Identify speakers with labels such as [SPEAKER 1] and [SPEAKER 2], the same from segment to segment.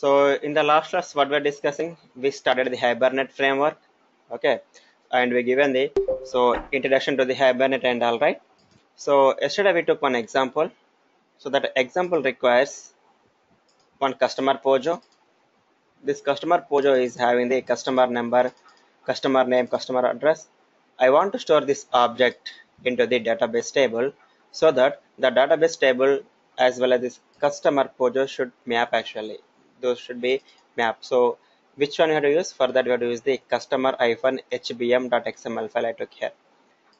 [SPEAKER 1] So in the last class, what we're discussing, we started the Hibernate framework, okay, and we given the introduction to the Hibernate and all, right. So yesterday we took one example. So that example requires one customer Pojo. This customer Pojo is having the customer number, customer name, customer address. I want to store this object into the database table so that the database table as well as this customer Pojo should map actually. Those should be mapped. So which one you have to use? For that we have to use the customer-hbm.xml file I took here.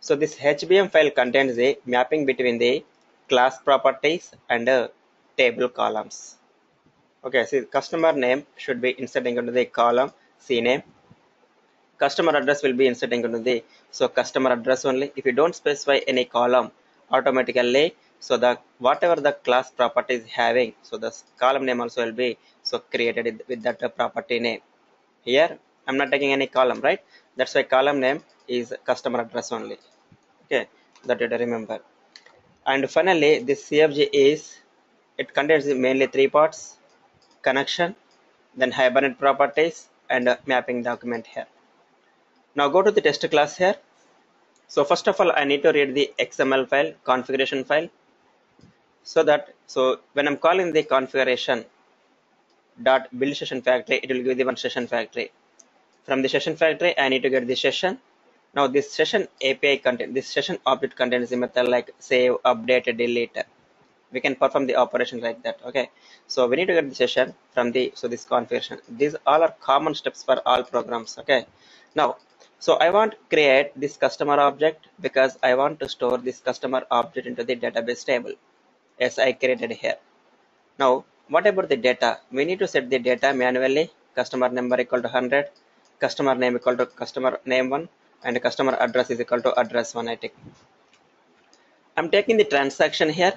[SPEAKER 1] So this HBM file contains the mapping between the class properties and table columns. Okay, see customer name should be inserting into the column CNAME. Customer address will be inserting into the customer address only. If you don't specify any column, automatically the whatever the class property is having, the column name also will be created with that property name. Here I'm not taking any column, right? That's why column name is customer address only. Okay, that you have to remember. And finally, this CFG it contains mainly three parts: connection, then Hibernate properties, and mapping document here. Now go to the test class here. So first of all, I need to read the XML file, configuration file, so when I'm calling the configuration dot build session factory, it will give the one session factory. From the session factory, I need to get the session. Now this session API content, this session object contains the method like save, update, delete. We can perform the operation like that. Okay, so we need to get the session from the this configuration. These all are common steps for all programs. Okay, now I want to create this customer object because I want to store this customer object into the database table as I created here. Now what about the data? We need to set the data manually. Customer number equal to 100, customer name equal to customer name 1, and customer address is equal to address 1. I'm taking the transaction here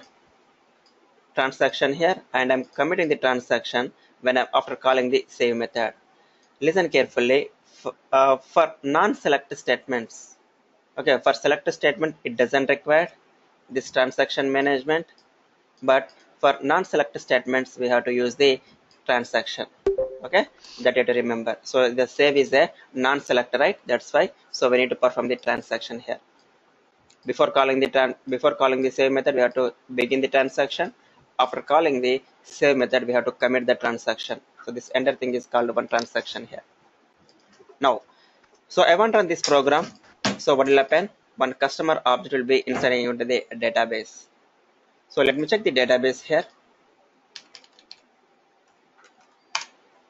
[SPEAKER 1] and I'm committing the transaction when I'm after calling the save method. Listen carefully. For non-select statements, okay, for select statement it doesn't require this transaction management, but for non-select statements we have to use the transaction. Okay, that you have to remember. So the save is a non-select, right? That's why we need to perform the transaction here. Before calling the save method, we have to begin the transaction. After calling the save method, we have to commit the transaction. So this entire thing is called one transaction here. Now, I want to run this program. So what will happen? One customer object will be inserting into the database. So let me check the database here.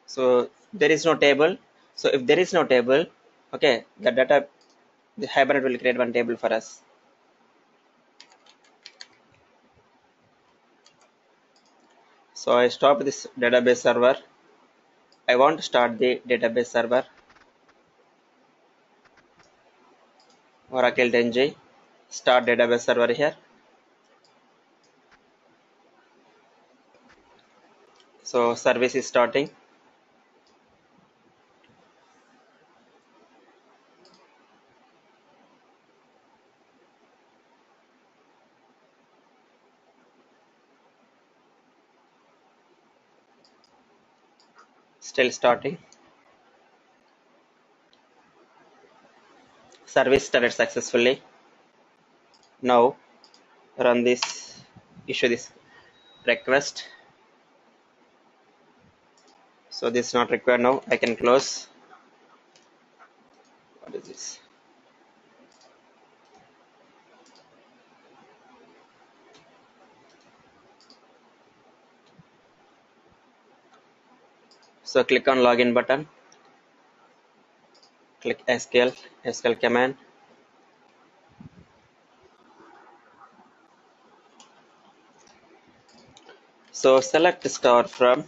[SPEAKER 1] So there is no table. So if there is no table, okay, the Hibernate will create one table for us. So I stop this database server. I want to start the database server. Oracle 10G, start database server here. So service is starting. Still starting. Service started successfully. Now run this, issue this request. So this is not required now. I can close. What is this? So click on login button. Click SQL command. So select star from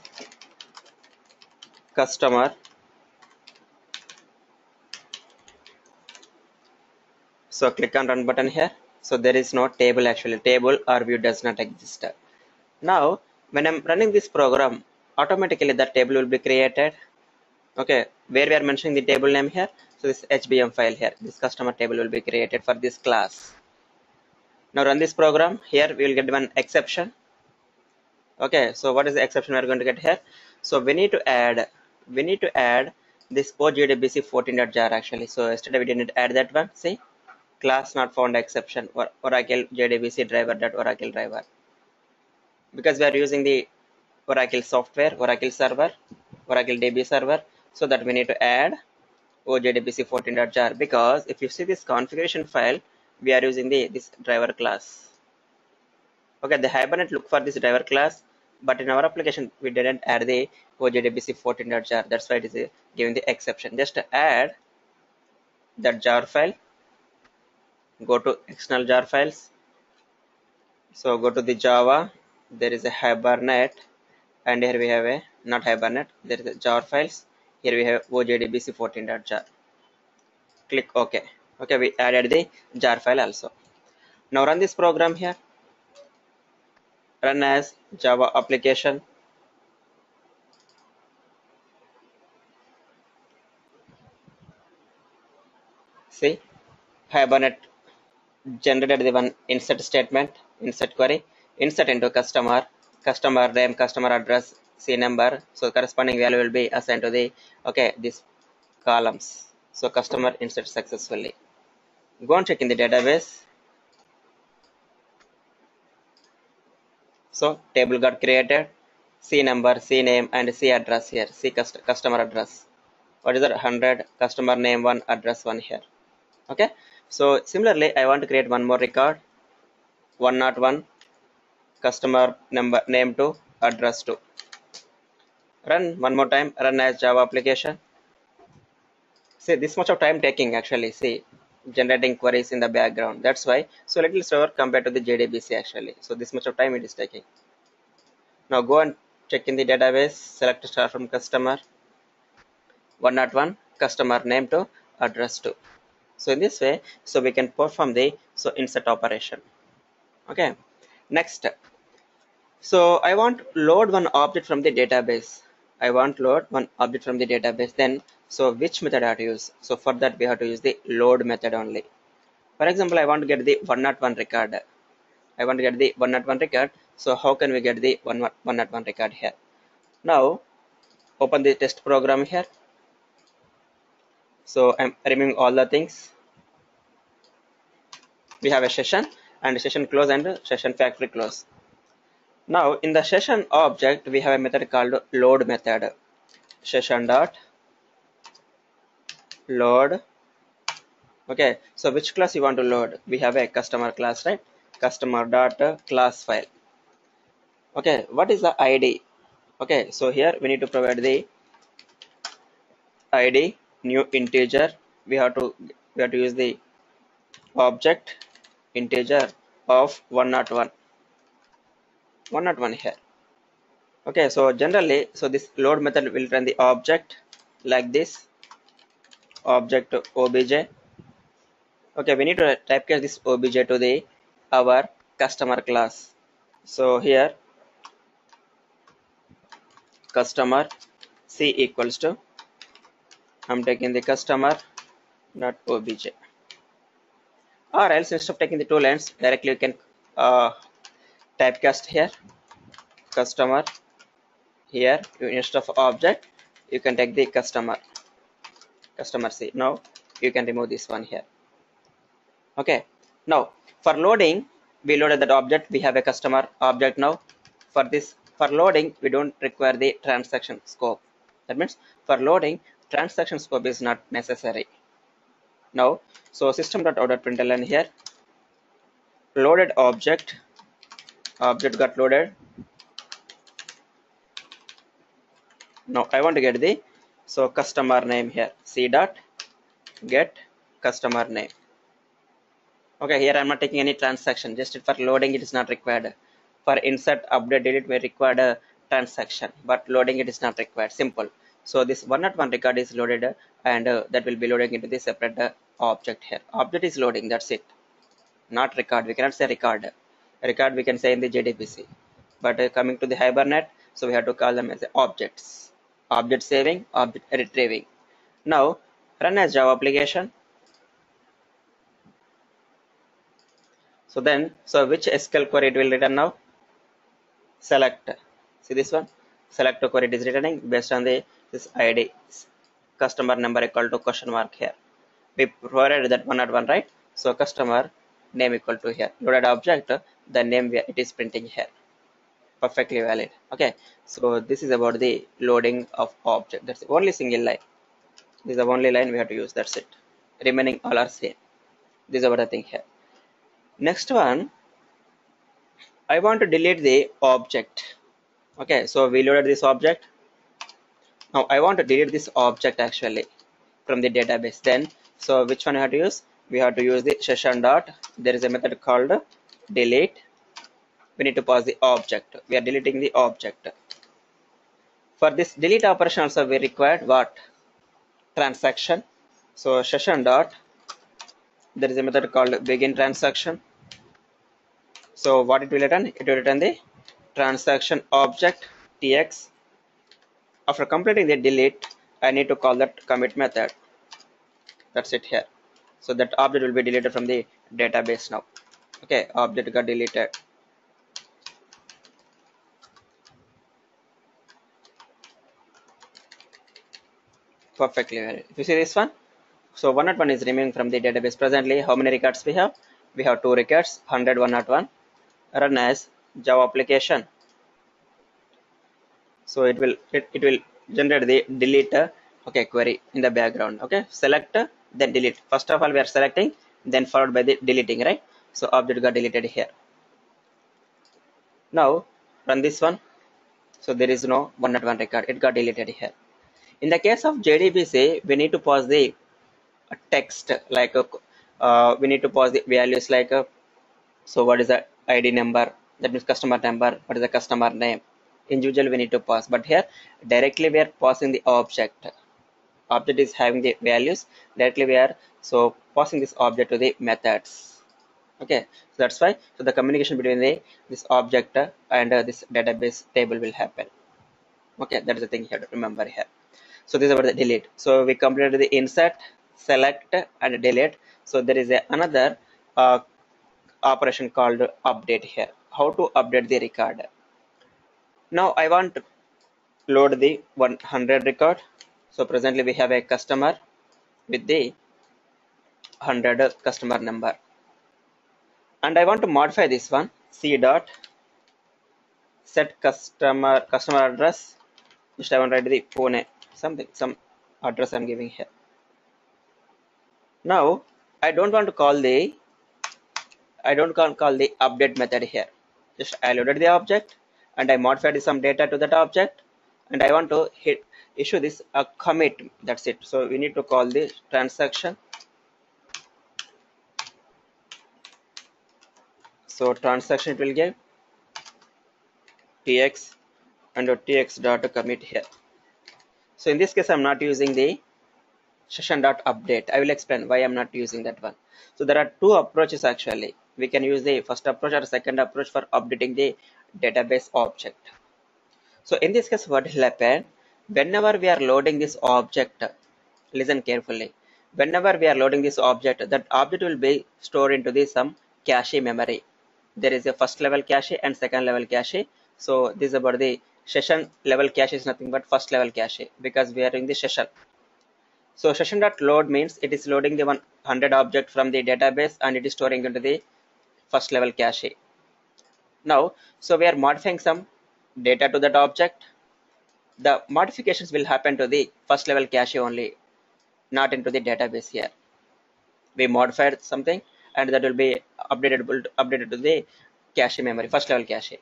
[SPEAKER 1] customer. So click on run button here. So there is no table actually. Table or view does not exist. Now when I'm running this program, automatically the table will be created. Okay, where we are mentioning the table name here. So this HBM file here, this customer table will be created for this class. Now run this program. Here we will get one exception. Okay, so what is the exception we're going to get here? So we need to add this OJDBC14.jar actually. So yesterday we didn't add that one. See, class not found exception or Oracle JDBC driver dot Oracle driver, because we are using the Oracle software, Oracle server, Oracle DB server, so that we need to add OJDBC14.jar, because if you see this configuration file, we are using this driver class. Okay, the Hibernate look for this driver class, but in our application we didn't add the OJDBC14.jar. That's why it is giving the exception. Just add that jar file. Go to external jar files. So go to the Java. There is a Hibernate, and here we have a not Hibernate. There is a jar files. Here we have OJDBC14.jar. Click OK. Okay, we added the jar file also. Now run this program here. Run as Java application. See, Hibernate generated the one insert statement, insert query, insert into customer name, customer address, C number. So corresponding value will be assigned to the these columns. So customer insert successfully. Go and check in the database. So table got created. C number, C name, and C address here. C customer address. What is that? 100 customer name 1, address 1 here. Okay. So similarly, I want to create one more record. 101 customer number name 2, address 2. Run one more time. Run as Java application. See, this much of time taking actually. See, generating queries in the background. That's why. So little slower compared to the JDBC actually. So this much of time it is taking. Now go and check in the database. Select star from customer. 101 customer name to address 2. So in this way, so we can perform the insert operation. Okay. Next. So I want load one object from the database. Then, so which method I have to use? So for that we have to use the load method only. For example, I want to get the 101 record. So how can we get the 101 record here? Now open the test program here. So I'm removing all the things. We have a session and session close and session factory close. Now in the session object we have a method called load method. Session dot load. Okay, so which class you want to load? We have a customer class, right? Customer dot class file. Okay, what is the ID? Okay, so here we need to provide the ID new integer. We have to use the object integer of 101 here. Okay, so generally, so this load method will run the object like this, object obj. Okay, we need to typecast this obj to the our customer class. So here customer C equals to, I'm taking the customer dot obj, or else instead of taking the two lines directly you can typecast here customer. Here instead of object you can take the customer C. Now you can remove this one here. Okay, now for loading we loaded that object. We have a customer object. Now for loading we don't require the transaction scope. That means for loading transaction scope is not necessary. Now so system.out.println here, loaded object got loaded. Now I want to get the customer name here, c dot get customer name. Okay, here I'm not taking any transaction, just for loading it is not required. For insert, update, delete may require a transaction, but loading it is not required. Simple. So this 101 record is loaded, and that will be loading into the separate object here. Object is loading, that's it. Not record. We cannot say record. Record we can say in the JDBC, but coming to the Hibernate, so we have to call them as objects. Object saving, object retrieving. Now run as Java application. So then, so which SQL query it will return now? Select See this one, select query it is returning based on the this id customer number equal to question mark here. We provided that one at one, right? So customer name equal to here loaded object, the name it is printing here, perfectly valid. Okay, so this is about the loading of object. That's only single line. This is the only line we have to use. That's it. Remaining all are same. This is about the thing here. Next one, I want to delete the object. Okay, so we loaded this object. Now I want to delete this object actually from the database. Then, so which one I have to use? We have to use the session dot. There is a method called delete. We need to pass the object. We are deleting the object. For this delete operation also we required what? Transaction. So session dot. There is a method called begin transaction. So what it will return? It will return the transaction object tx. After completing the delete, I need to call that commit method. That's it here. So that object will be deleted from the database now. Okay, object got deleted. Perfectly valid. If you see this one, so 101 is remaining from the database. Presently, how many records we have? We have 2 records, 100, 101. Run as Java application. So it will generate the delete okay query in the background. Okay, select then delete. First of all, we are selecting, then followed by the deleting, right? So object got deleted here. Now run this one. So there is no 101 record. It got deleted here. In the case of JDBC, we need to pass the text like we need to pass the values like so what is the ID number? That means customer number. What is the customer name? Individually we need to pass, but here directly we are passing the object. Object is having the values. Directly we are so passing this object to the methods. Okay, so that's why so the communication between this object and this database table will happen. Okay, that is the thing you have to remember here. So this is about the delete. So we completed the insert, select, and delete. So there is another operation called update here. How to update the record? Now I want to load the 100 record. So presently we have a customer with the 100 customer number, and I want to modify this one. C dot set customer address. Just I want to write the phone some address I'm giving here. Now I don't want to call the update method here. Just I loaded the object and I modified some data to that object, and I want to issue this a commit. That's it. So we need to call the transaction. So transaction it will give tx and tx dot commit here. So in this case I'm not using the session dot update. I will explain why I'm not using that one. So there are two approaches actually. We can use the first approach or second approach for updating the database object. So in this case what will happen, whenever we are loading this object, listen carefully, whenever we are loading this object, that object will be stored into the some cache memory. There is a first level cache and second level cache. So this is about the session level cache is nothing but first level cache because we are in the session. So session.load means it is loading the 100 object from the database and it is storing into the first level cache. Now, so we are modifying some data to that object. The modifications will happen to the first level cache only, not into the database here. We modified something and that will be updated to the cache memory, first level cache.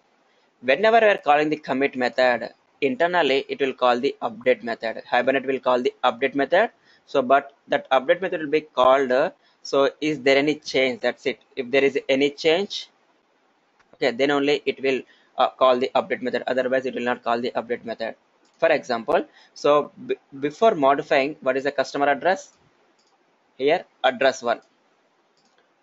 [SPEAKER 1] Whenever we are calling the commit method, internally it will call the update method. Hibernate will call the update method. So but that update method will be called so is there any change? That's it. If there is any change, okay, then only it will call the update method. Otherwise it will not call the update method. For example, so before modifying, what is the customer address? Here address 1.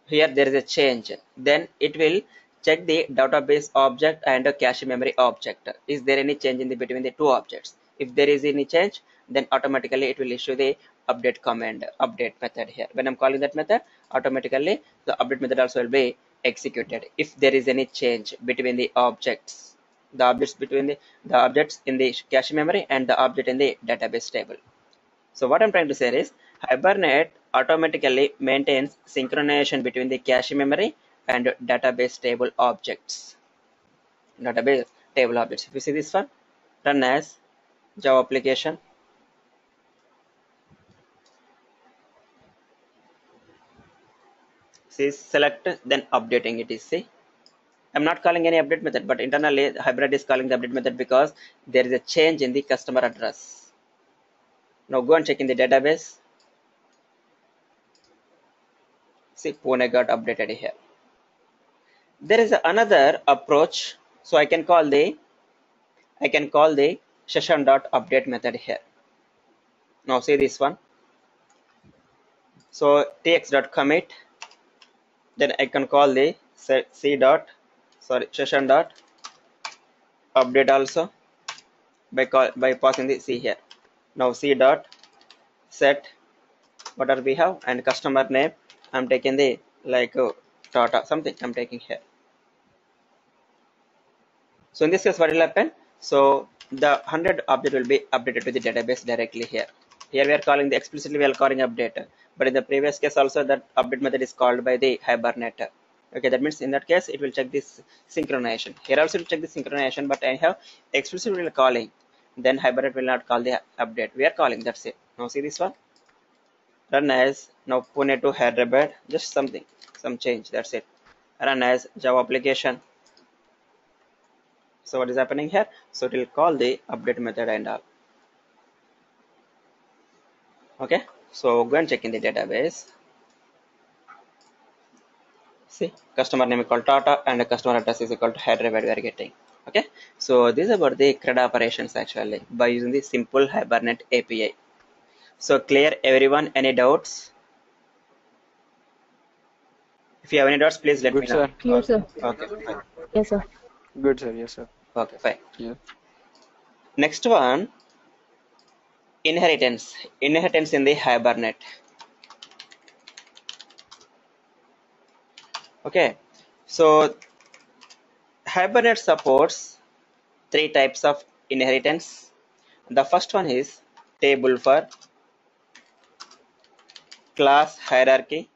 [SPEAKER 1] Here there is a change, then it will check the database object and a cache memory object. Is there any change in between the two objects? If there is any change, then automatically it will issue the update command, update method here. When I'm calling that method, automatically the update method also will be executed if there is any change between the objects. the objects between the objects in the cache memory and the object in the database table. So what I'm trying to say is Hibernate automatically maintains synchronization between the cache memory and database table objects. Database table objects. If you see this one, run as Java application. See, select, then updating it is. See, I'm not calling any update method, but internally Hibernate is calling the update method because there is a change in the customer address. Now go and check in the database. See, Pune got updated here. There is another approach, so I can call the session.update method here. Now see this one. So tx.commit, then I can call the session.update also by passing the c here. Now c.set whatever we have, and customer name I'm taking the Tata something I'm taking here. So in this case, what will happen? So the 100 object will be updated to the database directly here. Here we are calling the explicitly we are calling update, but in the previous case also that update method is called by the Hibernate. Okay, that means in that case it will check this synchronization. Here also it will check the synchronization, but I have explicitly calling. Then Hibernate will not call the update. We are calling, that's it. Now see this one. Run as now Pune to Hyderabad, just something, some change. That's it. Run as Java application. So what is happening here? So it will call the update method and all. Okay, so go and check in the database. See, customer name is called Tata and the customer address is equal to Hyderabad we are getting. Okay, so this is about the CRUD operations actually by using the simple Hibernate API. So clear everyone, any doubts? If you have any doubts, please let me know.
[SPEAKER 2] Clear, sir.
[SPEAKER 1] Okay, fine.
[SPEAKER 2] Yes, sir.
[SPEAKER 3] Good, sir. Yes, sir.
[SPEAKER 1] Okay, fine.
[SPEAKER 3] Yeah.
[SPEAKER 1] Next one, inheritance. Inheritance in the Hibernate. Okay, so Hibernate supports 3 types of inheritance. The first one is table for class hierarchy.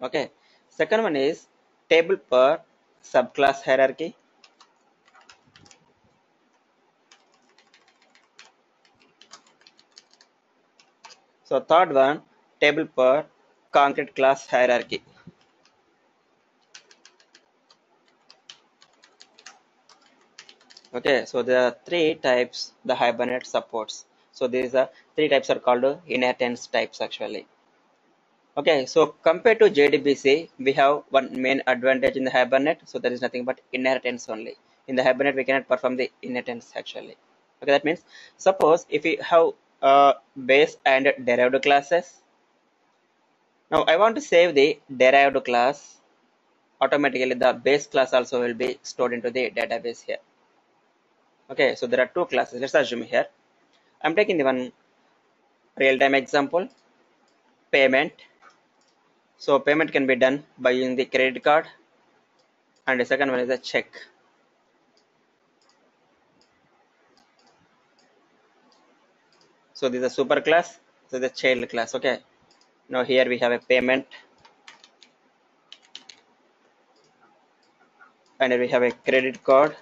[SPEAKER 1] Okay, second one is table per subclass hierarchy. So third one, table per concrete class hierarchy. Okay, so there are 3 types the Hibernate supports. So these are 3 types are called inheritance types actually. Okay, so compared to JDBC, we have one main advantage in the Hibernate. So there is nothing but inheritance only. In the Hibernate, we cannot perform the inheritance actually. Okay, that means suppose if we have base and derived classes. Now I want to save the derived class. Automatically, the base class also will be stored into the database here. Okay, so there are 2 classes. Let's assume here. I'm taking the one real-time example, payment. So payment can be done by using the credit card, and the second one is a check. So this is a super class, so the child class. Okay, now here we have a payment, and here we have a credit card,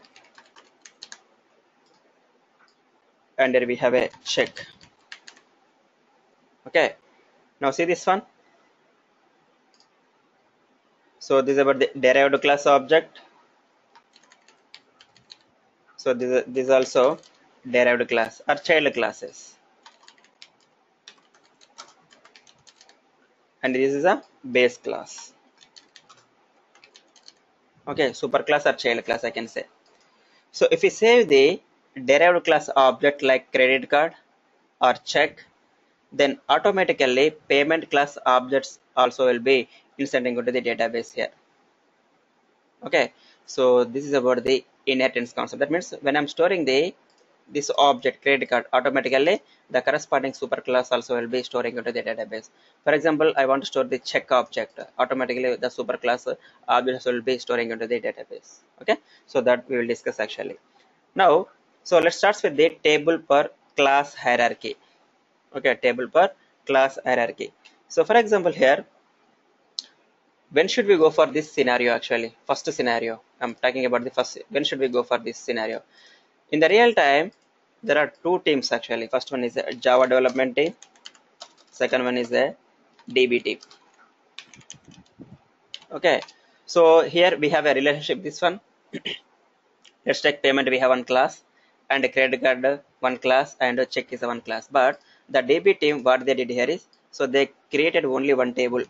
[SPEAKER 1] and here we have a check. Okay, now see this one. So this is about the derived class object. So this is also derived class or child classes, and this is a base class. Okay, super class or child class I can say. So if we save the derived class object like credit card or check, then automatically payment class objects also will be inserting into the database here. Okay, so this is about the inheritance concept. That means when I'm storing the this object credit card, automatically the corresponding superclass also will be storing into the database. For example, I want to store the check object, automatically the superclass objects will be storing into the database. Okay, so that we will discuss actually. Now, so let's start with the table per class hierarchy. Okay, table per class hierarchy. So for example here, when should we go for this scenario actually? First scenario, I'm talking about the first, when should we go for this scenario? In the real time, there are two teams actually. First one is a Java development team. Second one is a DB team. Okay, so here we have a relationship. This one, let's take payment. We have one class, and a credit card one class, and a check is one class. But the DB team, what they did here is, so they created only one table.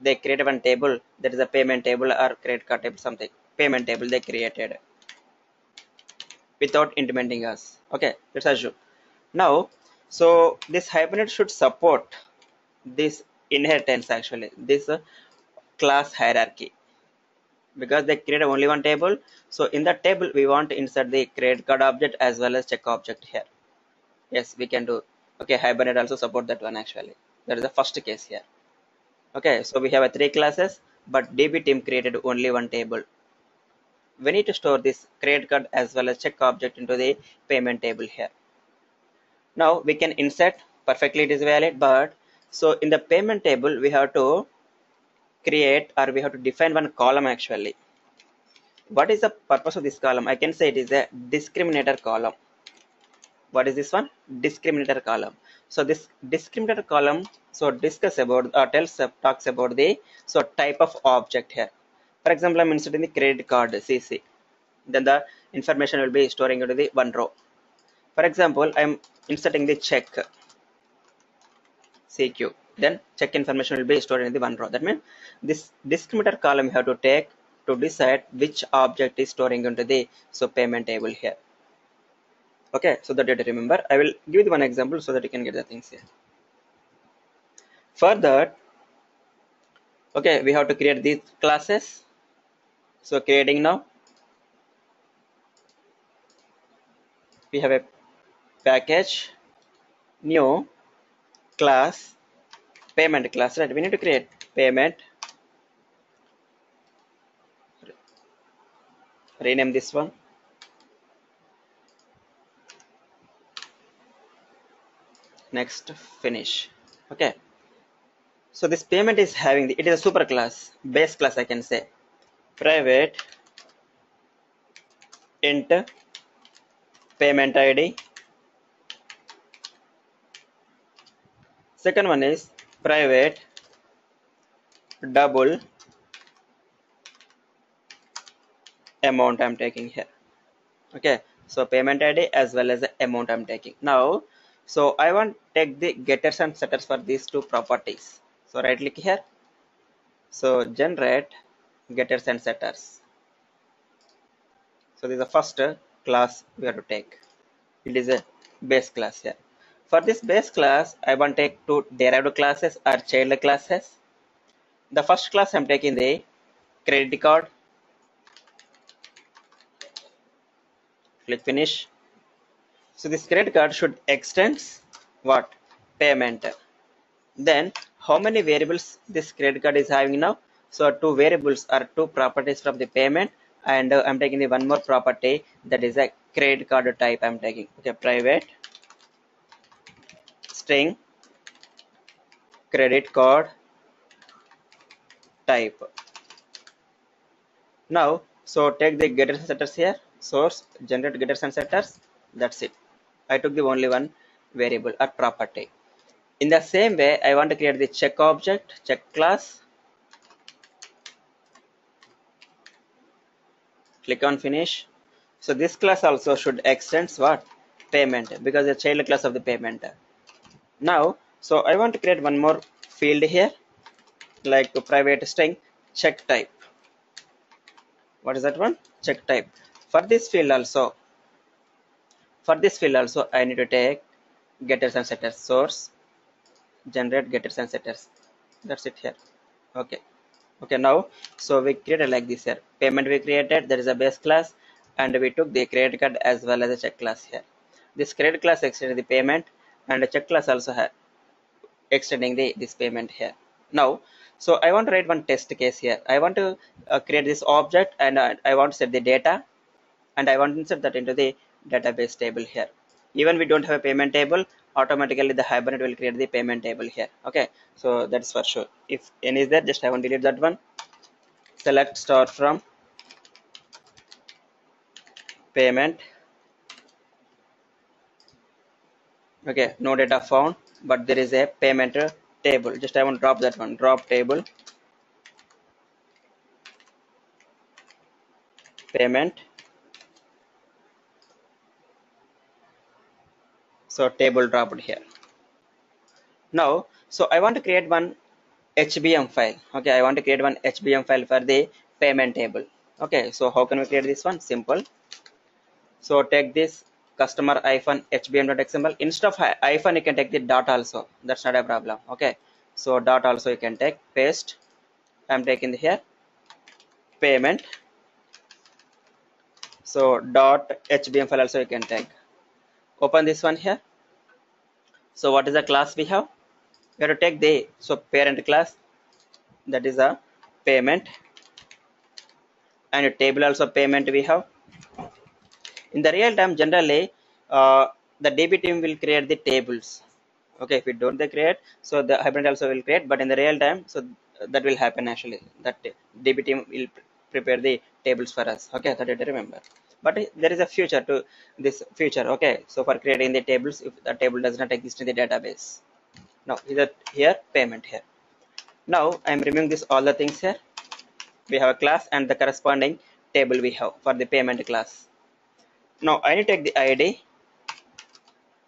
[SPEAKER 1] They created one table, that is a payment table or credit card table, something. Payment table they created without implementing us. Okay, let's assume. Now, so this Hibernate should support this inheritance actually, this class hierarchy, because they created only one table. So in that table, we want to insert the credit card object as well as check object here. Yes, we can do. Okay, Hibernate also support that one actually. That is the first case here. Okay, so we have a three classes, but DB team created only one table. We need to store this credit card as well as check object into the payment table here. Now we can insert, perfectly it is valid, but so in the payment table we have to create, or we have to define one column actually. What is the purpose of this column? I can say it is a discriminator column. What is this one? Discriminator column. So this discriminator column so discuss about or talks about the so type of object here. For example, I'm inserting the credit card CC. Then the information will be storing into the one row. For example, I'm inserting the check CQ. Then check information will be stored in the one row. That means this discriminator column you have to take to decide which object is storing into the so payment table here. Okay, so that you have to remember. I will give you one example so that you can get the things here. For that, okay, we have to create these classes. So creating now. We have a package, new class, payment class, right? We need to create payment. Rename this one. Next, finish. Okay. So this payment is having it is a super class, base class I can say. Private int payment ID. Second one is private double amount I'm taking here. Okay, so payment ID as well as the amount I'm taking. Now, so I want to take the getters and setters for these two properties. So right click here. So generate getters and setters. So this is the first class we have to take. It is a base class here. For this base class, I want to take two derived classes or child classes. The first class I'm taking the credit card. Click finish. So this credit card should extend what? Payment. Then how many variables this credit card is having now? So two variables are two properties from the payment, and I'm taking the one more property, that is a credit card type I'm taking. Okay, private string credit card type. Now, so take the getters and setters here, source, generate getters and setters. That's it. I took the only one variable or property. In the same way, I want to create the check object, check class. Click on finish. So this class also should extend what? Payment, because the child class of the payment. Now, so I want to create one more field here, like a private string check type. What is that one? Check type. For this field also, I need to take getters and setters, source, generate getters and setters. That's it here. Okay. Okay, now, so we created like this here. Payment we created, that is a base class, and we took the credit card as well as a check class here. This credit class extended the payment, and the check class also extending this payment here. Now, so I want to write one test case here. I want to create this object, and I want to set the data, and I want to insert that into the database table here. Even we don't have a payment table, automatically the Hibernate will create the payment table here. Okay, so that's for sure. If any is there, just I want to delete that one. Select start from payment. Okay, no data found, but there is a payment table. Just I want to drop that one. Drop table payment. So table dropped here. Now, so I want to create one HBM file. Okay, I want to create one HBM file for the payment table. Okay, so how can we create this one? Simple. So take this customer -hbm.xml. Instead of hyphen, you can take the dot also. That's not a problem. Okay, so dot also you can take, paste. I'm taking here payment. So dot HBM file also you can take. Open this one here. So what is the class we have? We have to take the parent class, that is a payment, and a table also payment we have. In the real time, generally the DB team will create the tables. Okay, if we don't they create, so the Hibernate also will create, but in the real time, so that will happen actually, that DB team will prepare the tables for us. Okay, that you remember. But there is a future to this feature. Okay, so for creating the tables, if the table does not exist in the database. Now here payment here. Now I'm removing this all the things here. We have a class and the corresponding table we have for the payment class. Now I need to take the ID.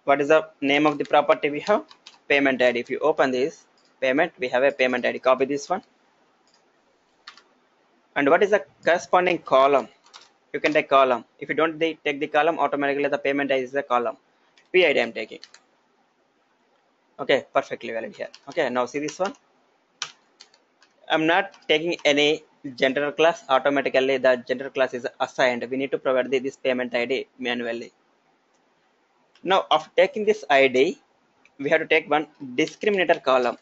[SPEAKER 1] What is the name of the property we have? Payment ID. If you open this payment, we have a payment ID. Copy this one. And what is the corresponding column? You can take column. If you don't take the column, automatically the payment ID is the column. PID I'm taking. Okay, perfectly valid here. Okay, now see this one. I'm not taking any gender class. Automatically the gender class is assigned. We need to provide this payment ID manually. Now after taking this ID, we have to take one discriminator column.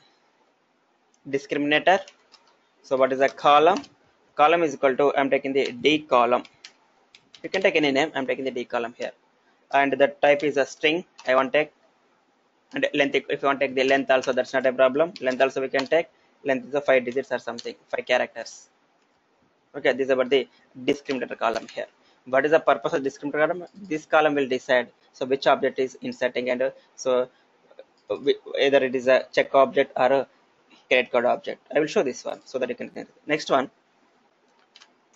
[SPEAKER 1] Discriminator. So what is a column? Column is equal to, I'm taking the D column. You can take any name. I'm taking the D column here. And the type is a string. I want to take, and length, if you want to take the length also, that's not a problem. Length also we can take. Length is a 5 digits or something, 5 characters. Okay, this is about the discriminator column here. What is the purpose of discriminator column? This column will decide so which object is inserting, and so either it is a check object or a credit card object. I will show this one so that you can. Next one,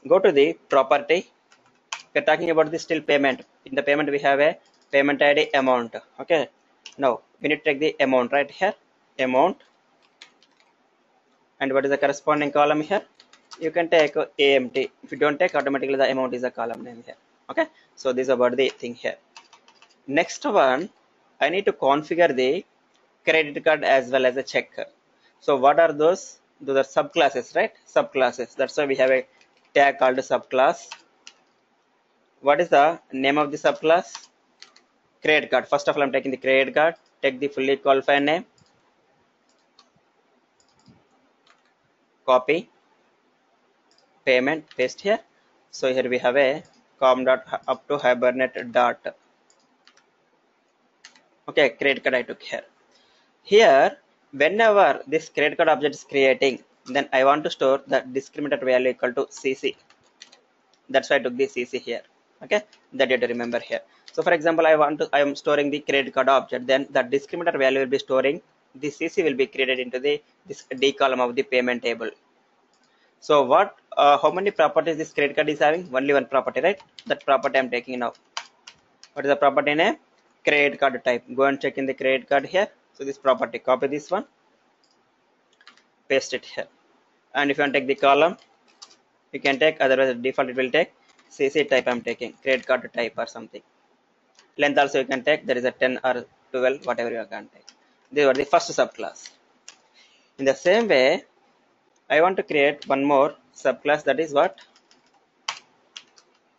[SPEAKER 1] go to the property. We're talking about the still payment. In the payment we have a payment ID amount. Okay, now we need to take the amount right here, amount, and what is the corresponding column here? You can take AMT. If you don't take, automatically the amount is a column name here. Okay, so this is about the thing here. Next one, I need to configure the credit card as well as a check. So what are those? Those are subclasses, right? Subclasses. That's why we have a tag called subclass. What is the name of the subclass? Credit card. First of all, I'm taking the credit card. Take the fully qualified name. Copy. Payment. Paste here. So here we have a com dot up to Hibernate dot. Okay, credit card I took here. Here, whenever this credit card object is creating, then I want to store the discriminator value equal to CC. That's why I took the CC here. Okay, that you have to remember here. So for example, I am storing the credit card object, then the discriminator value will be storing, the CC will be created into this D column of the payment table. So how many properties this credit card is having? Only one property, right? That property I'm taking now. What is the property name? Credit card type. Go and check in the credit card here. So this property, copy this one, paste it here. And if you want to take the column, you can take, otherwise default it will take CC type. I'm taking credit card type or something. Length also you can take, there is a 10 or 12, whatever you can take. These are the first subclass. In the same way, I want to create one more subclass, that is what?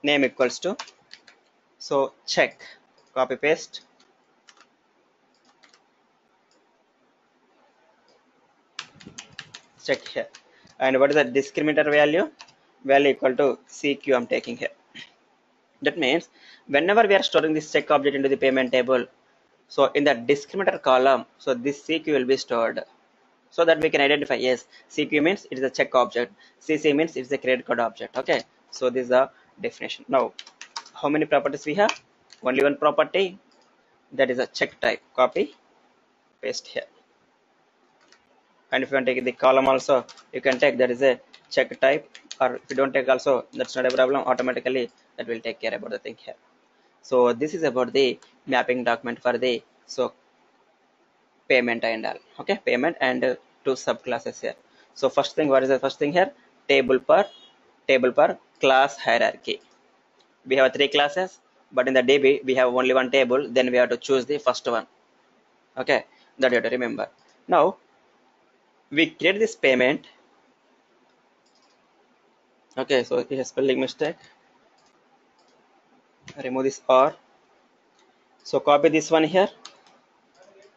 [SPEAKER 1] name equals to, so check, copy paste, check here. And what is the discriminator value? Value equal to CQ I'm taking here. That means whenever we are storing this check object into the payment table, so in the discriminator column, so this CQ will be stored, so that we can identify, yes, CQ means it is a check object, CC means it is a credit card object. Okay, so this is the definition. Now how many properties we have? Only one property, that is a check type. Copy paste here. And if you want to take the column also, you can take, that is a check type, or if you don't take also, that's not a problem, automatically that will take care about the thing here. So this is about the mapping document for the, so payment and all. Okay, payment and two subclasses here. So first thing, what is the first thing here? Table per class hierarchy. We have three classes, but in the DB we have only one table, then we have to choose the first one. Okay, that you have to remember. Now we create this payment. Okay, so it is a spelling mistake, remove this R. So copy this one here,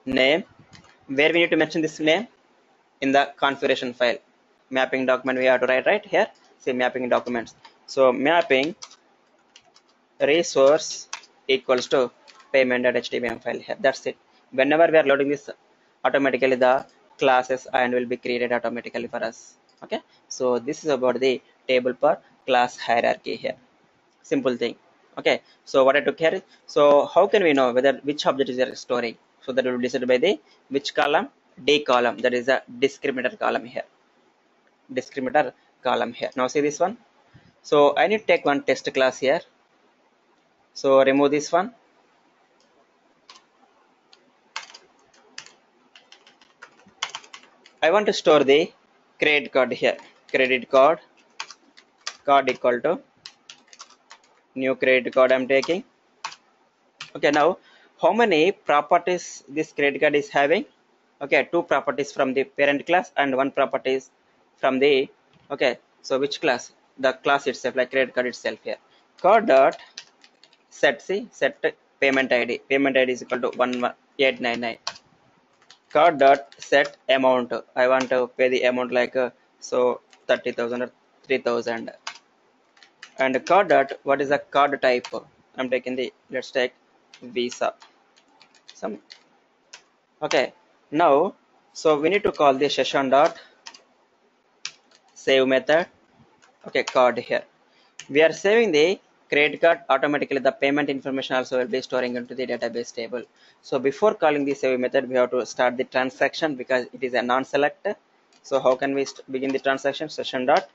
[SPEAKER 1] name, where we need to mention this name? In the configuration file, mapping document we have to write right here, say mapping documents. So mapping resource equals to payment.html file here, that's it. Whenever we are loading this, automatically the classes and will be created automatically for us. Okay, so this is about the table per class hierarchy here, simple thing. Okay, so what I took here, so how can we know whether which object is there storing? So that will be decided by the which column? D column, that is a discriminator column here, discriminator column here. Now see this one, so I need to take one test class here, so remove this one. I want to store the credit card here, credit card equal to new credit card I'm taking. Okay, now how many properties this credit card is having? Okay, two properties from the parent class and one properties from the, okay, so which class? The class itself, like credit card itself here. Card dot set, see, set payment ID. Payment ID is equal to 11899. Card dot set amount. I want to pay the amount like so 30,000 or 3,000. And card dot, what is the card type? I'm taking the, let's take Visa. Some, okay. Now, so we need to call the session dot save method. Okay, card here. We are saving the credit card, automatically the payment information also will be storing into the database table. So before calling the save method, we have to start the transaction because it is a non-select. So how can we begin the transaction? Session dot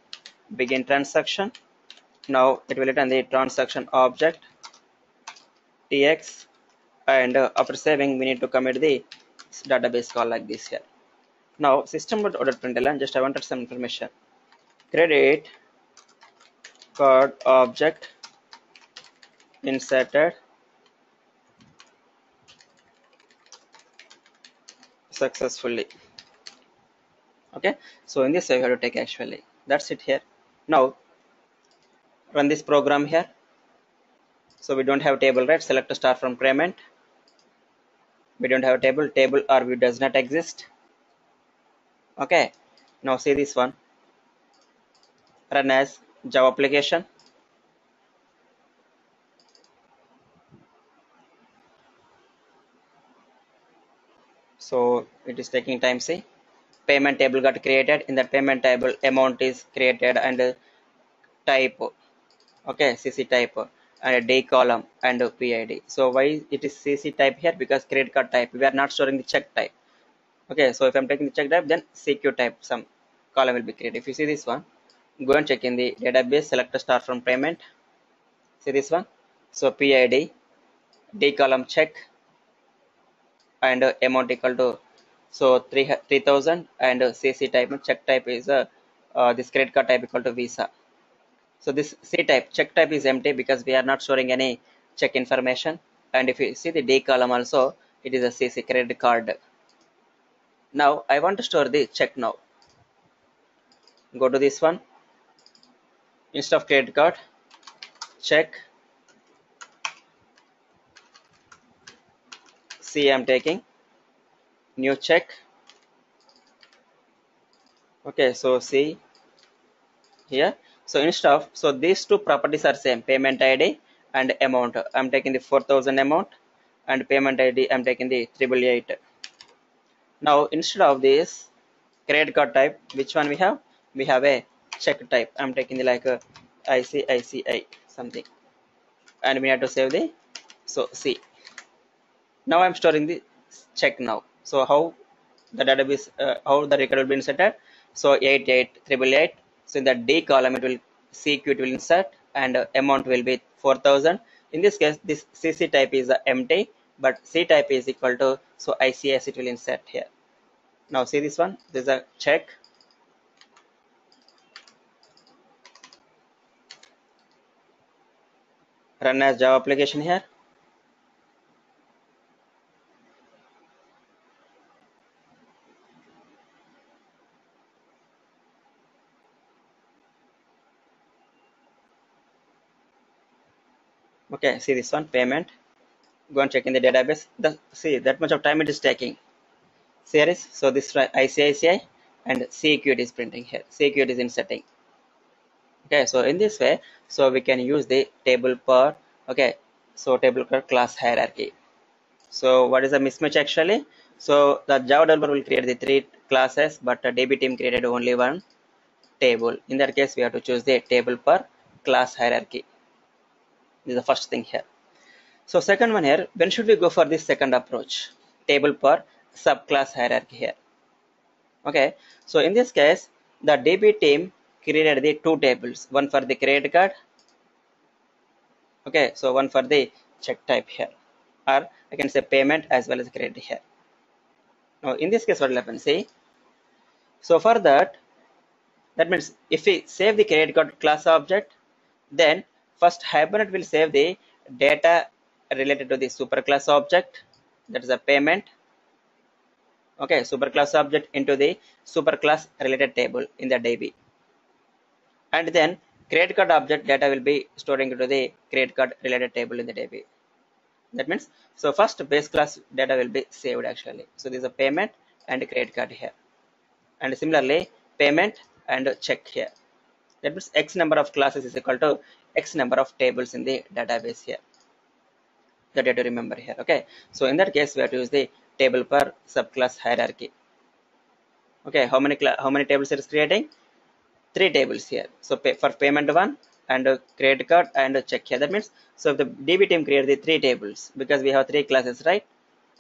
[SPEAKER 1] begin transaction. Now it will return the transaction object tx, and after saving we need to commit the database call like this here. Now system.out.println, just I wanted some information. Credit card object inserted successfully. Okay, so in this way you have to take actually, that's it here. Now run this program here. So we don't have table, right? Select a star from payment. We don't have a table or view does not exist. Okay, now see this one, run as Java application. So it is taking time. See, payment table got created. In that payment table, amount is created and type, okay, CC type, and a day column and a PID. So why it is CC type here? Because credit card type, we are not storing the check type. Okay, so if I'm taking the check type, then CQ type, some column will be created. If you see this one, go and check in the database, select a star from payment. See this one, so PID, D column check, and amount equal to, so 3,000, and CC type, check type is this credit card type equal to Visa. So this C type, check type is empty because we are not storing any check information. And if you see the D column also, it is a CC credit card. Now I want to store the check now. Go to this one, instead of credit card, check C I'm taking, new check. Okay, so see here. So instead of, so these two properties are same, payment ID and amount. I'm taking the 4,000 amount, and payment ID I'm taking the 888. Now instead of this credit card type, which one we have? We have a check type. I'm taking the like a ICICI something, and we have to save the, so C. Now I'm storing the check now. So how the database, how the record will be inserted? So 88888. So in the D column it will, CQ it will insert, and amount will be 4,000. In this case, this CC type is empty, but C type is equal to, so ICS it will insert here. Now see this one. This is a check. Run as Java application here. Okay, see this one, payment. Go and check in the database. See that much of time it is taking. Series. So this ICICI and CQ it is printing here. CQ it is inserting. Okay, so in this way, so we can use the table per, okay, so table per class hierarchy. So what is the mismatch actually? So the Java developer will create the 3 classes, but the DB team created only 1 table. In that case, we have to choose the table per class hierarchy. This is the first thing here. So second one here, when should we go for this second approach? Table per subclass hierarchy here. Okay, so in this case, the DB team created the 2 tables, one for the credit card. Okay, so one for the check type here, or I can say payment as well as credit here. Now in this case, what will happen? See, so for that, that means if we save the credit card class object, then first Hibernate will save the data related to the superclass object, that is a payment. Okay, superclass object into the superclass related table in the DB, and then credit card object data will be storing into the credit card related table in the DB. That means, so first base class data will be saved actually. So this is a payment and credit card here, and similarly payment and check here. That means X number of classes is equal to X number of tables in the database here. That you have to remember here. Okay, so in that case we have to use the table per subclass hierarchy. Okay, how many tables it is creating? 3 tables here. So for payment 1 and credit card and check here. That means, so if the DB team creates the 3 tables, because we have 3 classes, right?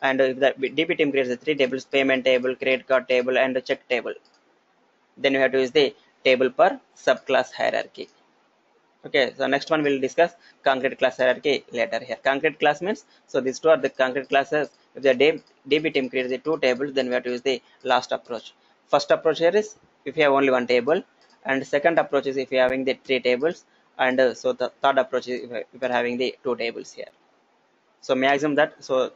[SPEAKER 1] And if the DB team creates the 3 tables, payment table, credit card table, and check table, then you have to use the table per subclass hierarchy. Okay, so next one we'll discuss concrete class hierarchy later here. Concrete class means, so these two are the concrete classes. If the DB team creates the 2 tables, then we have to use the last approach. First approach here is if you have only 1 table, and second approach is if you are having the 3 tables, and so the third approach is if you are having the 2 tables here. So maximum that, so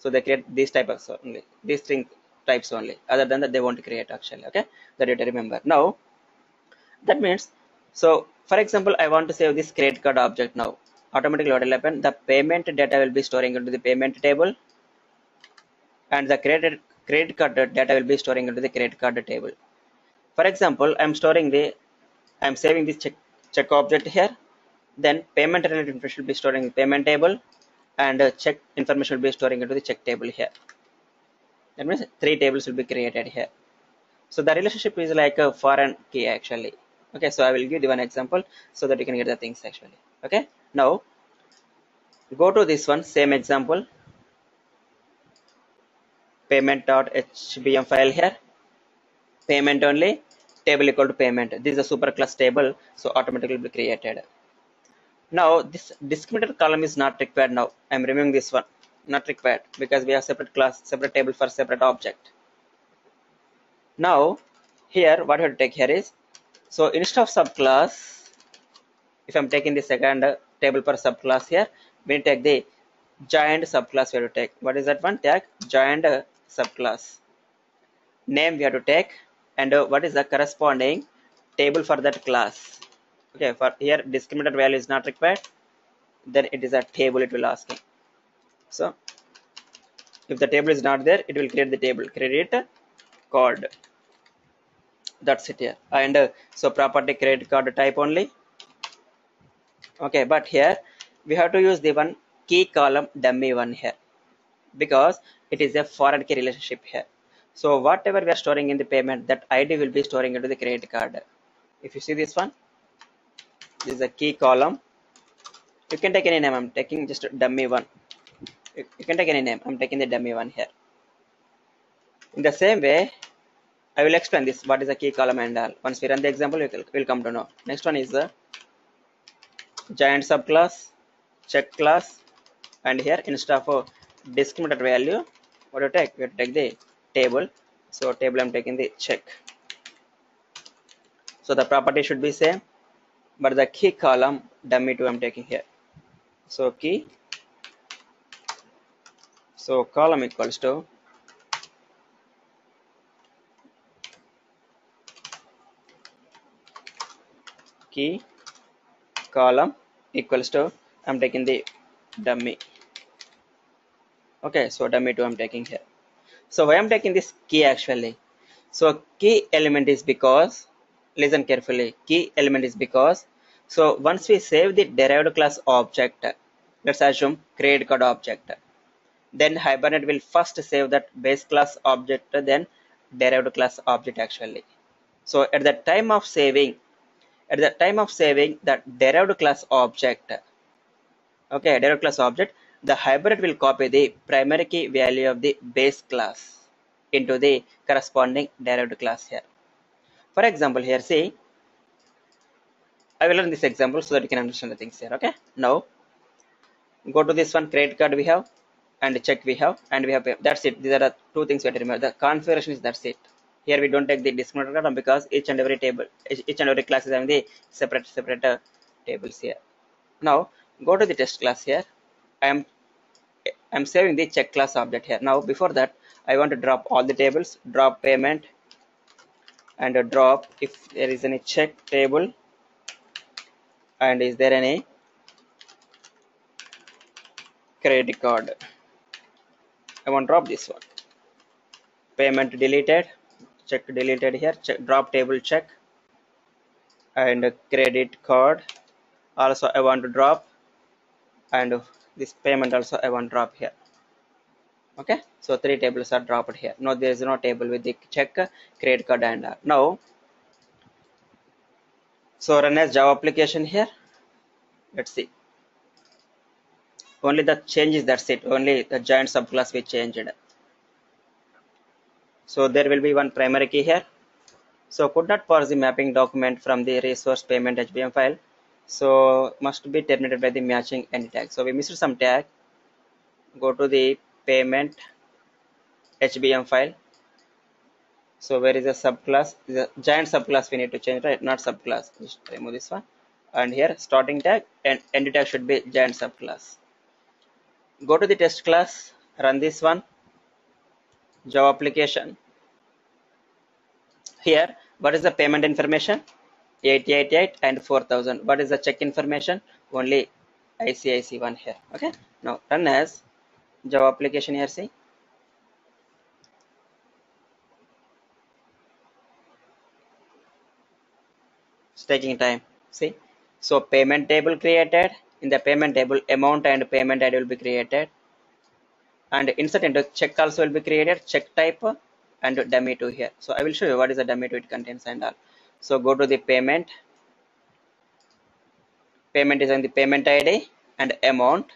[SPEAKER 1] they create these type of, so only these string types only. Other than that, they won't create actually. Okay, that you have to remember. Now that means, so for example, I want to save this credit card object now. Automatically what will happen? The payment data will be storing into the payment table, and the credit card data will be storing into the credit card table. For example, I'm saving this check object here. Then payment related information will be storing in the payment table, and check information will be storing into the check table here. That means 3 tables will be created here. So the relationship is like a foreign key actually. Okay, so I will give you one example so that you can get the things actually. Okay, now go to this one, same example, payment.hbm file here, payment only, table equal to payment. This is a superclass table, so automatically will be created. Now this discriminator column is not required now. I'm removing this one, not required, because we have separate class, separate table for separate object. Now here what we have to take here is, so instead of subclass, if I'm taking the second table per subclass here, we take the joined subclass we have to take. What is that one? Tag joined subclass. Name we have to take, and what is the corresponding table for that class. Okay, for here discriminator value is not required, then it is a table it will asking. So if the table is not there, it will create the table credit card. That's it here. And so property credit card type only. Okay, but here we have to use the one key column dummy one here, because it is a foreign key relationship here. So whatever we are storing in the payment, that ID will be storing into the credit card. If you see this one, this is a key column. You can take any name. I'm taking just dummy one. You can take any name. I'm taking the dummy one here. In the same way, I will explain this. What is a key column and all. Once we run the example, we'll come to know. Next one is the giant subclass, check class, and here instead of a discriminator value, what do you take? We have to take the table. So table I'm taking the check. So the property should be same, but the key column dummy 2 I'm taking here. So key. So column equals to key column equals to I'm taking the dummy. Okay, so dummy 2 I'm taking here. So why I'm taking this key actually? So key element is because, listen carefully, key element is because, so once we save the derived class object, let's assume credit card object, then Hibernate will first save that base class object, then derived class object actually. So at the time of saving that derived class object, okay, derived class object, the Hibernate will copy the primary key value of the base class into the corresponding derived class here. For example, here see, I will learn this example so that you can understand the things here. Okay, now go to this one credit card we have, and check we have, and we have pay. That's it. These are the two things we have to remember. The configuration is that's it. Here we don't take the discriminator column because each and every table, each and every class is having the separate tables here. Now go to the test class here. I'm saving the check class object here. Now before that, I want to drop all the tables, drop payment, and drop if there is any check table, and is there any credit card. I want to drop this one. Payment deleted, check deleted here, check, drop table check, and credit card also I want to drop, and this payment also I want to drop here. Okay, so 3 tables are dropped here. No, there is no table with the check, credit card, and now so run as Java application here. Let's see. Only the changes, that's it. Only the giant subclass we changed. So there will be one primary key here. So could not parse the mapping document from the resource payment HBM file. So must be terminated by the matching any tag. So we missed some tag. Go to the payment HBM file. So where is the subclass? The giant subclass we need to change, right? Not subclass. Just remove this one. And here starting tag and end tag should be giant subclass. Go to the test class. Run this one. Java application. Here, what is the payment information? 888 and 4000. What is the check information? Only ICIC one here. Okay. Now run as Java application here. See. It's taking time. See. So payment table created. In the payment table, amount and payment ID will be created. And insert into check also will be created. Check type and dummy 2 here. So I will show you what is the dummy 2 it contains and all. So go to the payment. Payment is on the payment ID and amount.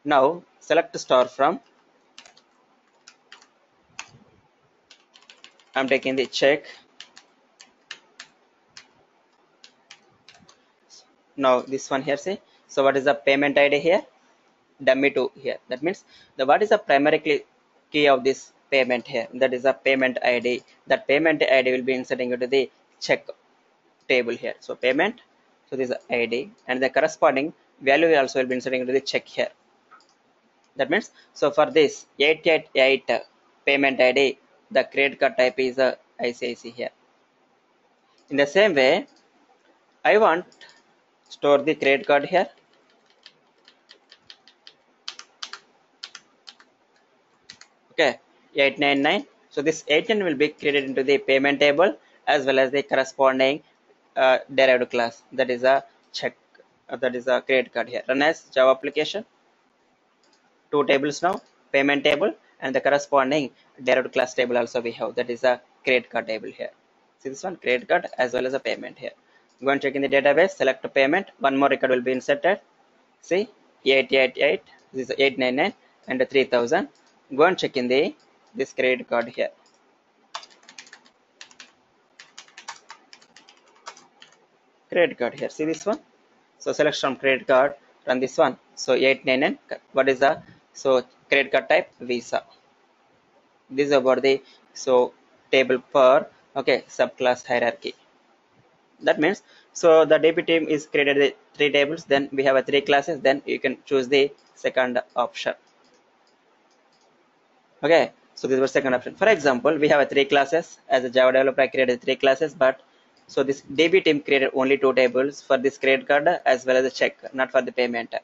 [SPEAKER 1] Now select star from. I'm taking the check. Now this one here, see. So what is the payment ID here? Dummy 2 here. That means the what is the primary key of this payment here? That is the payment ID. That payment ID will be inserting into the check table here. So payment. So this is ID and the corresponding value also will be inserting into the check here. That means so for this 888 payment ID, the credit card type is a ICIC here. In the same way, I want store the credit card here. Okay, 899. So this 899 will be created into the payment table as well as the corresponding derived class, that is a check, that is a credit card here. Run as Java application. Two tables now, payment table and the corresponding derived class table also we have, that is a credit card table here. See this one, credit card as well as a payment here. Go and check in the database, select payment, one more record will be inserted. See, 888, this is 899 and 3000. Go and check in the this credit card here. Credit card here, see this one. So select from credit card, run this one. So 899, what is the, so credit card type Visa. This is about the, so table for, okay, subclass hierarchy. That means, so the DB team is created the three tables, then we have a three classes, then you can choose the second option. Okay, so this was second option. For example, we have a three classes. As a Java developer, I created three classes, but so this DB team created only two tables for this credit card as well as a check, not for the payment.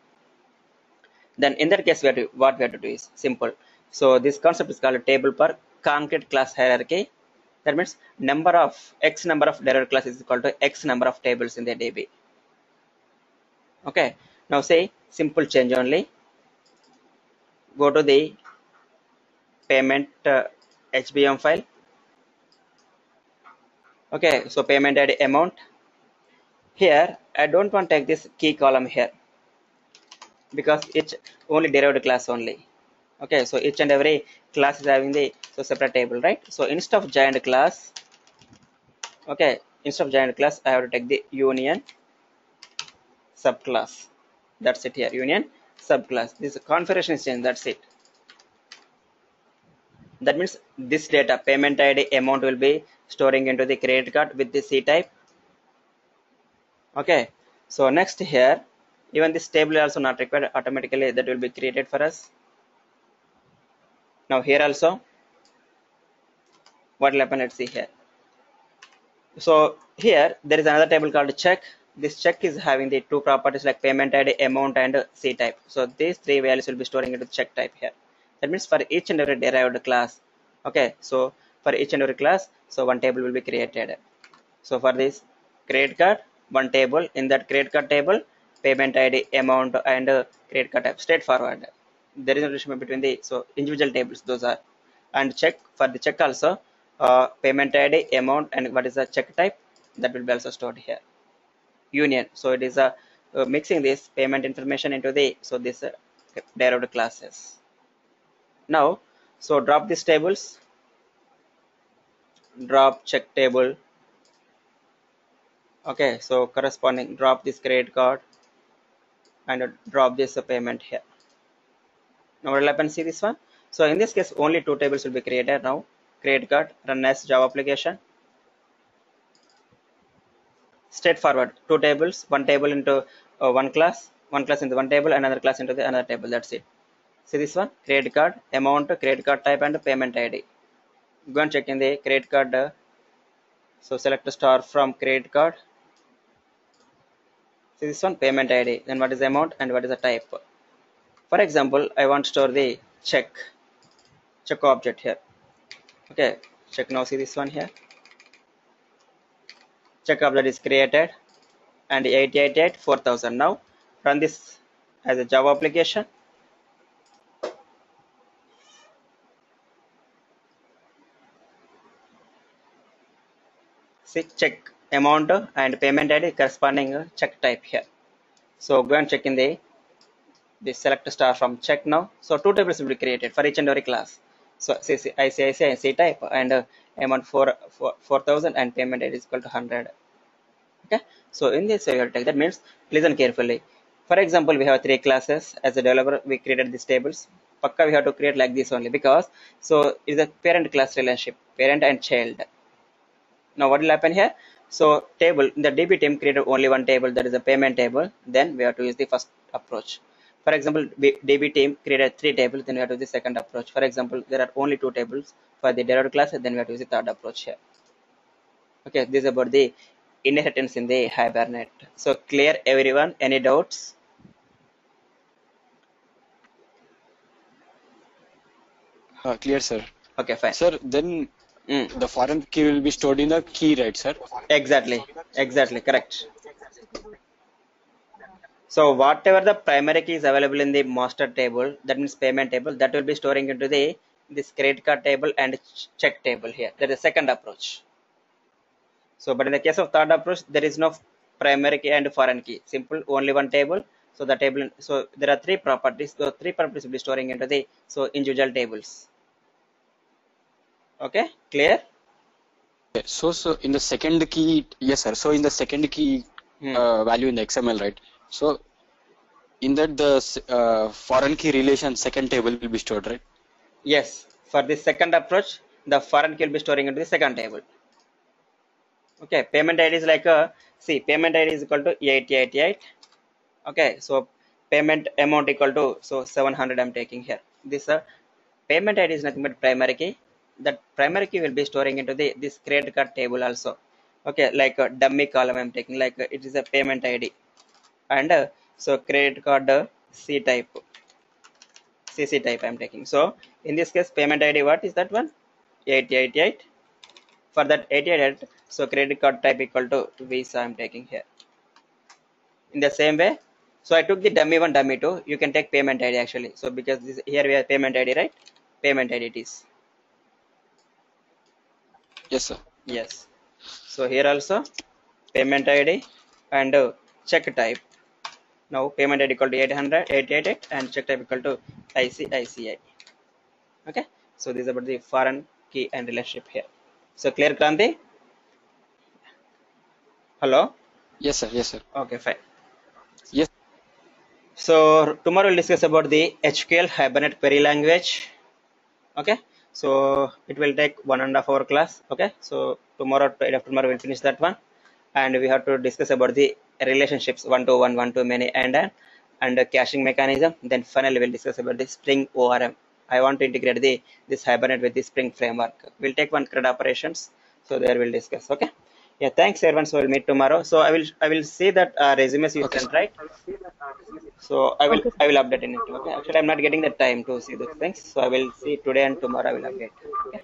[SPEAKER 1] Then in that case, what we have to do is simple. So this concept is called a table per concrete class hierarchy. That means number of x number of derived classes is equal to x number of tables in the DB. Okay, now say simple change only. Go to the payment HBM file. Okay, so payment ID amount. Here I don't want to take this key column here because it's only derived class only. Okay, so each and every class is having the, so separate table, right? So instead of giant class, okay, instead of giant class I have to take the union subclass. That's it here, union subclass. This configuration is changed, that's it. That means this data payment ID amount will be storing into the credit card with the C type. Okay, so next here, even this table is also not required, automatically that will be created for us. Now here also, what will happen, let's see here. So here there is another table called check. This check is having the two properties like payment ID, amount and C type. So these three values will be storing into the check type here. That means for each and every derived class, okay, so for each and every class, so one table will be created. So for this credit card, one table, in that credit card table, payment ID, amount and credit card type, straightforward. There is no relationship between the, so individual tables, those are. And check, for the check also, payment ID, amount and what is the check type, that will be also stored here. Union, so it is a mixing this payment information into the, so this derived classes. Now, so drop these tables, drop check table. Okay, so corresponding drop this credit card and drop this payment here. Now what will happen, see this one. So in this case only two tables will be created now. Credit card, run as Java application. Straightforward, two tables, one table into one class into one table, another class into the another table, that's it. See this one, credit card, amount, credit card type and payment ID. Go and check in the credit card. So select star from credit card. See this one, payment ID, then what is the amount and what is the type. For example, I want to store the check object here. Okay, check now, see this one here. Check object is created and 888 4000. Now run this as a Java application. See, check amount and payment ID corresponding check type here. So go and check in the select star from check now. So two tables will be created for each and every class. So say ICICI type and amount 4000 and payment ID is equal to 100. Okay, so in this way you have to take, that means listen carefully. For example, we have three classes. As a developer we created these tables. Pakka we have to create like this only, because so it is a parent class relationship, parent and child. Now what will happen here, so table, the DB team created only one table, that is a payment table, then we have to use the first approach. For example, DB team created three tables, then we have to use the second approach. For example, there are only two tables for the derived class, then we have to use the third approach here. Okay, this is about the inheritance in the Hibernate. So clear everyone, any doubts?
[SPEAKER 2] Clear, sir.
[SPEAKER 1] Okay, fine.
[SPEAKER 2] Sir, then the foreign key will be stored in the key, right, sir?
[SPEAKER 1] Exactly, correct. So whatever the primary key is available in the master table, that means payment table, that will be storing into the this credit card table and check table here. That is the second approach. So, but in the case of third approach, there is no primary key and foreign key. Simple, only one table. So the table. So there are three properties. The three properties will be storing into the individual tables. Okay, clear?
[SPEAKER 2] Okay. So in the second key, yes, sir. So in the second key value in the XML, right? So in that the foreign key relation second table will be stored, right?
[SPEAKER 1] Yes. For the second approach, the foreign key will be storing into the second table. Okay, payment ID is like payment ID is equal to 8088. Okay, so payment amount equal to 700 I'm taking here. This payment ID is nothing but primary key. That primary key will be storing into this credit card table also. Okay, like a dummy column I'm taking, like it is a payment ID, and credit card C type, CC type I'm taking. So in this case, payment ID, what is that one? 8088. For that 8088, so credit card type equal to Visa I'm taking here. In the same way, so I took the dummy one, dummy two. You can take payment ID actually. So because this here we have payment ID, right? Payment ID it is.
[SPEAKER 2] Yes, sir.
[SPEAKER 1] Yes. So here also payment ID and check type. Now payment ID equal to 888 and check type equal to ICICI. Okay. So this is about the foreign key and relationship here. So clear, Kranti? Hello?
[SPEAKER 2] Yes, sir. Yes, sir.
[SPEAKER 1] Okay, fine.
[SPEAKER 2] Yes.
[SPEAKER 1] So tomorrow we'll discuss about the HQL Hibernate query language. Okay. So it will take 1.5 hour class. Okay. So tomorrow we'll finish that one, and we have to discuss about the relationships one-to-one, one-to-many, and the caching mechanism. Then finally we'll discuss about the Spring ORM. I want to integrate this Hibernate with the Spring framework. We'll take one CRUD operations. So there we'll discuss. Okay. Yeah. Thanks everyone. So we'll meet tomorrow. So I will see that resumes you sent, right? So I will update in it. Okay. Actually, I'm not getting the time to see those things. So I will see today and tomorrow I will update. Okay.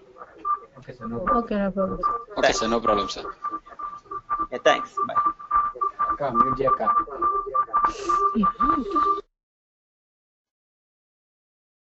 [SPEAKER 3] Okay, sir. No problem.
[SPEAKER 4] Okay, no problem.
[SPEAKER 2] Okay, sir. No problem, sir.
[SPEAKER 1] Yeah. Thanks. Bye.
[SPEAKER 3] Akka, mute Akka.
[SPEAKER 4] Yeah.